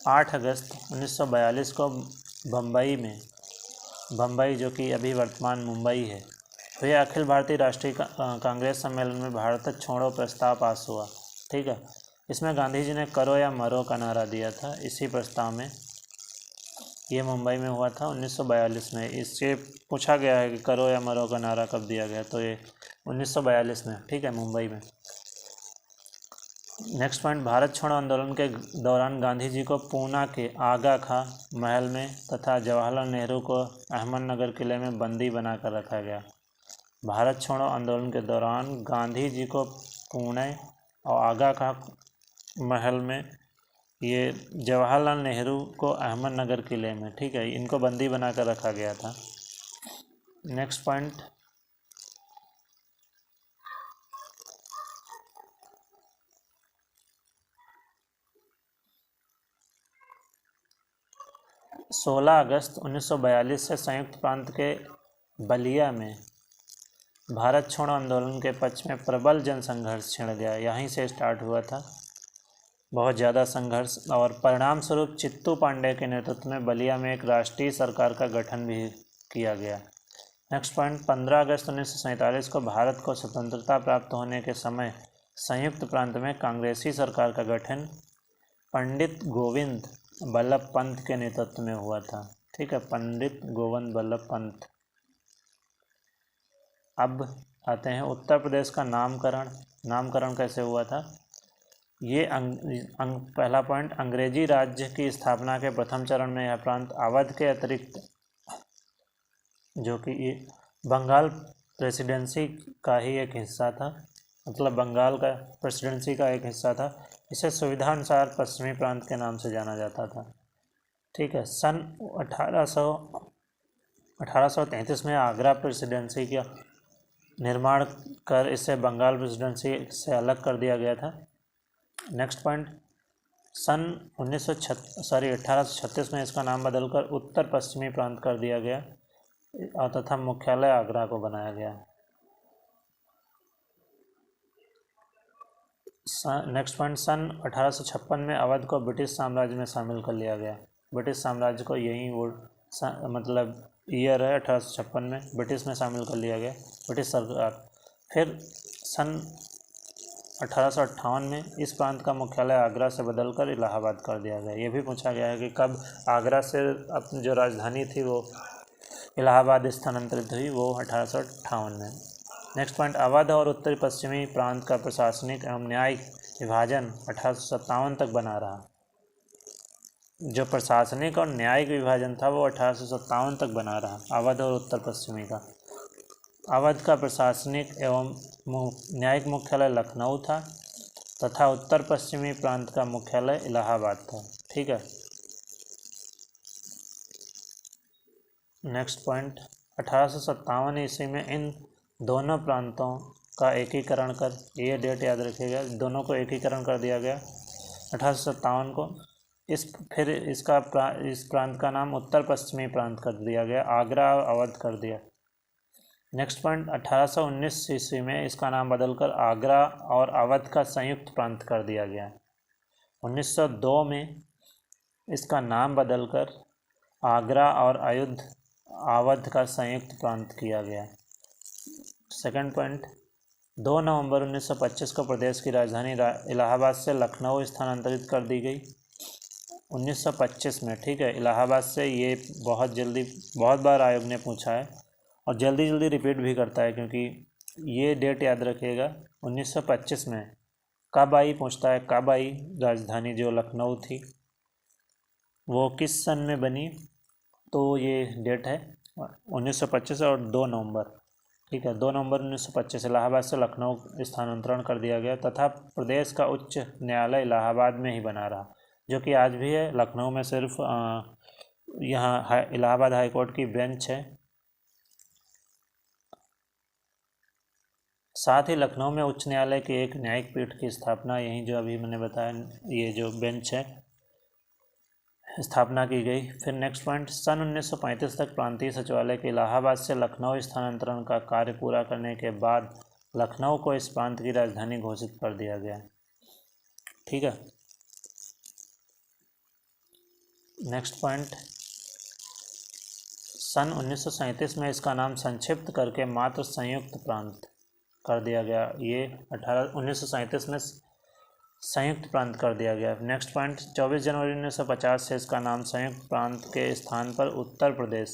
8 अगस्त 1942 को बम्बई जो कि अभी वर्तमान मुंबई है, हुए अखिल भारतीय राष्ट्रीय कांग्रेस सम्मेलन में भारत छोड़ो प्रस्ताव पास हुआ। ठीक है। इसमें गांधी जी ने करो या मरो का नारा दिया था इसी प्रस्ताव में। ये मुंबई में हुआ था 1942 में। इससे पूछा गया है कि करो या मरो का नारा कब दिया गया, तो ये 1942 में। ठीक है, मुंबई में। नेक्स्ट पॉइंट, भारत छोड़ो आंदोलन के दौरान गांधी जी को पूना के आगा खां महल में तथा जवाहरलाल नेहरू को अहमदनगर किले में बंदी बनाकर रखा गया। भारत छोड़ो आंदोलन के दौरान गांधी जी को पुणे और आगा खां महल में, ये जवाहरलाल नेहरू को अहमदनगर किले में, ठीक है, इनको बंदी बनाकर रखा गया था। नेक्स्ट पॉइंट, सोलह अगस्त 1942 से संयुक्त प्रांत के बलिया में भारत छोड़ो आंदोलन के पक्ष में प्रबल जन संघर्ष छिड़ गया। यहीं से स्टार्ट हुआ था बहुत ज़्यादा संघर्ष, और परिणाम स्वरूप चित्तू पांडे के नेतृत्व में बलिया में एक राष्ट्रीय सरकार का गठन भी किया गया। नेक्स्ट पॉइंट, 15 अगस्त 1947 को भारत को स्वतंत्रता प्राप्त होने के समय संयुक्त प्रांत में कांग्रेसी सरकार का गठन पंडित गोविंद बल्लभ पंत के नेतृत्व में हुआ था। ठीक है, पंडित गोविंद बल्लभ पंत। अब आते हैं उत्तर प्रदेश का नामकरण। नामकरण कैसे हुआ था? ये पहला पॉइंट, अंग्रेजी राज्य की स्थापना के प्रथम चरण में यह प्रांत अवध के अतिरिक्त, जो कि ये बंगाल प्रेसिडेंसी का ही एक हिस्सा था, मतलब बंगाल का प्रेसिडेंसी का एक हिस्सा था, इसे सुविधा अनुसार पश्चिमी प्रांत के नाम से जाना जाता था। ठीक है, सन 1833 में आगरा प्रेसिडेंसी का निर्माण कर इसे बंगाल प्रेसिडेंसी से अलग कर दिया गया था। नेक्स्ट पॉइंट, सन 1836 में इसका नाम बदलकर उत्तर पश्चिमी प्रांत कर दिया गया और तथा मुख्यालय आगरा को बनाया गया। नेक्स्ट पॉइंट, सन 1856 में अवध को ब्रिटिश साम्राज्य में शामिल कर लिया गया। ब्रिटिश साम्राज्य को यही वो मतलब ईयर है 1856 में ब्रिटिश में शामिल कर लिया गया, ब्रिटिश सरकार। फिर सन 1858 में इस प्रांत का मुख्यालय आगरा से बदलकर इलाहाबाद कर दिया गया। ये भी पूछा गया है कि कब आगरा से अपनी जो राजधानी थी वो इलाहाबाद स्थानांतरित हुई, वो 1858 में। नेक्स्ट पॉइंट, अवध और उत्तरी पश्चिमी प्रांत का प्रशासनिक एवं न्यायिक विभाजन 1857 तक बना रहा। जो प्रशासनिक और न्यायिक विभाजन था वो 1857 तक बना रहा, अवध और उत्तर पश्चिमी का। अवध का प्रशासनिक एवं न्यायिक मुख्यालय लखनऊ था तथा उत्तर पश्चिमी प्रांत का मुख्यालय इलाहाबाद था। ठीक है, नेक्स्ट पॉइंट, 1857 ईस्वी में इन दोनों प्रांतों का एकीकरण कर, ये डेट याद रखिएगा, दोनों को एकीकरण कर दिया गया 1857 को। इस प्रांत का नाम उत्तर पश्चिमी प्रांत कर दिया गया, आगरा और अवध कर दिया। नेक्स्ट पॉइंट, 1819 ईस्वी में इसका नाम बदलकर आगरा और अवध का संयुक्त प्रांत कर दिया गया। 1902 में इसका नाम बदलकर आगरा और अवध का संयुक्त प्रांत किया गया। सेकंड पॉइंट, 2 नवंबर 1925 को प्रदेश की राजधानी इलाहाबाद से लखनऊ स्थानांतरित कर दी गई। 1925 में, ठीक है, इलाहाबाद से, ये बहुत बार आयोग ने पूछा है और जल्दी जल्दी रिपीट भी करता है, क्योंकि ये डेट याद रखिएगा। 1925 में कब आई पूछता है, कब आई राजधानी जो लखनऊ थी, वो किस सन में बनी, तो ये डेट है 1925 और 2 नवंबर। ठीक है, 2 नवंबर 1925 इलाहाबाद से लखनऊ स्थानांतरण कर दिया गया तथा प्रदेश का उच्च न्यायालय इलाहाबाद में ही बना रहा, जो कि आज भी है। लखनऊ में सिर्फ यहाँ इलाहाबाद हाईकोर्ट की बेंच है। साथ ही लखनऊ में उच्च न्यायालय के एक न्यायिक पीठ की स्थापना, यहीं जो अभी मैंने बताया, ये जो बेंच है, स्थापना की गई। फिर नेक्स्ट पॉइंट, सन 1935 तक प्रांतीय सचिवालय के इलाहाबाद से लखनऊ स्थानांतरण का कार्य पूरा करने के बाद लखनऊ को इस प्रांत की राजधानी घोषित कर दिया गया। ठीक है, नेक्स्ट पॉइंट, सन 1937 में इसका नाम संक्षिप्त करके मात्र संयुक्त प्रांत कर दिया गया। ये 1937 में संयुक्त प्रांत कर दिया गया। नेक्स्ट पॉइंट, 24 जनवरी 1950 से इसका नाम संयुक्त प्रांत के स्थान पर उत्तर प्रदेश,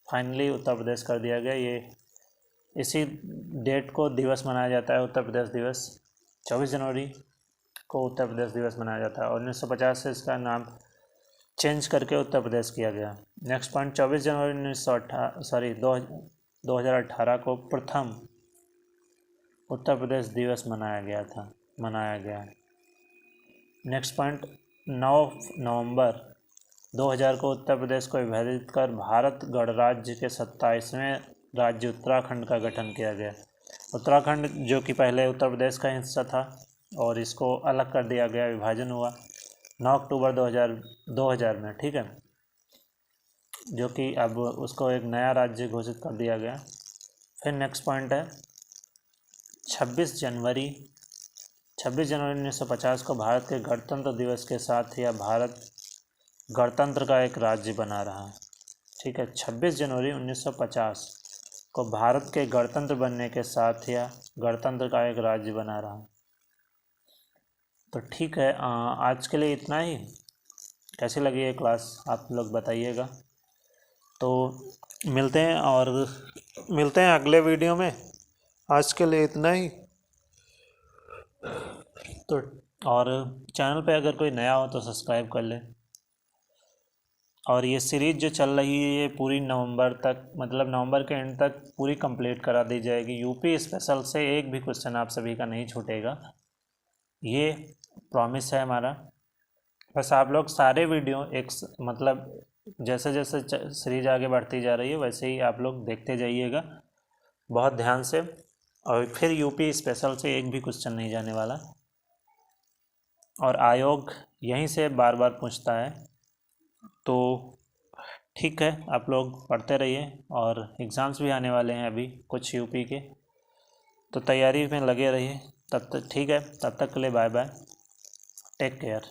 फाइनली उत्तर प्रदेश कर दिया गया। ये इसी डेट को दिवस मनाया जाता है, उत्तर प्रदेश दिवस। 24 जनवरी को उत्तर प्रदेश दिवस मनाया जाता है और 1950 से इसका नाम चेंज करके उत्तर प्रदेश किया गया। नेक्स्ट पॉइंट, 24 जनवरी 2018 को प्रथम उत्तर प्रदेश दिवस मनाया गया। नेक्स्ट पॉइंट, 9 नवंबर 2000 को उत्तर प्रदेश को विभाजित कर भारत गणराज्य के 27वें राज्य उत्तराखंड का गठन किया गया। उत्तराखंड जो कि पहले उत्तर प्रदेश का हिस्सा था और इसको अलग कर दिया गया, विभाजन हुआ 9 अक्टूबर 2000 में। ठीक है, जो कि अब उसको एक नया राज्य घोषित कर दिया गया। फिर नेक्स्ट पॉइंट है 26 जनवरी 1950 को भारत के गणतंत्र दिवस के साथ यह भारत गणतंत्र का एक राज्य बना रहा। ठीक है, 26 जनवरी 1950 को भारत के गणतंत्र बनने के साथ या गणतंत्र का एक राज्य बना रहा। तो ठीक है, आज के लिए इतना ही। कैसी लगी ये क्लास आप लोग बताइएगा। तो मिलते हैं अगले वीडियो में। आज के लिए इतना ही। तो और चैनल पे अगर कोई नया हो तो सब्सक्राइब कर ले। और ये सीरीज़ जो चल रही है ये पूरी नवंबर तक, मतलब नवंबर के एंड तक पूरी कंप्लीट करा दी जाएगी। यूपी स्पेशल से एक भी क्वेश्चन आप सभी का नहीं छूटेगा, ये प्रॉमिस है हमारा। बस आप लोग सारे वीडियो मतलब जैसे जैसे सीरीज आगे बढ़ती जा रही है वैसे ही आप लोग देखते जाइएगा बहुत ध्यान से। और फिर यूपी स्पेशल से एक भी क्वेश्चन नहीं जाने वाला। और आयोग यहीं से बार बार पूछता है। तो ठीक है, आप लोग पढ़ते रहिए। और एग्ज़ाम्स भी आने वाले हैं अभी कुछ यूपी के, तो तैयारी में लगे रहिए। तब तक ठीक है, तब तक के लिए बाय बाय, टेक केयर।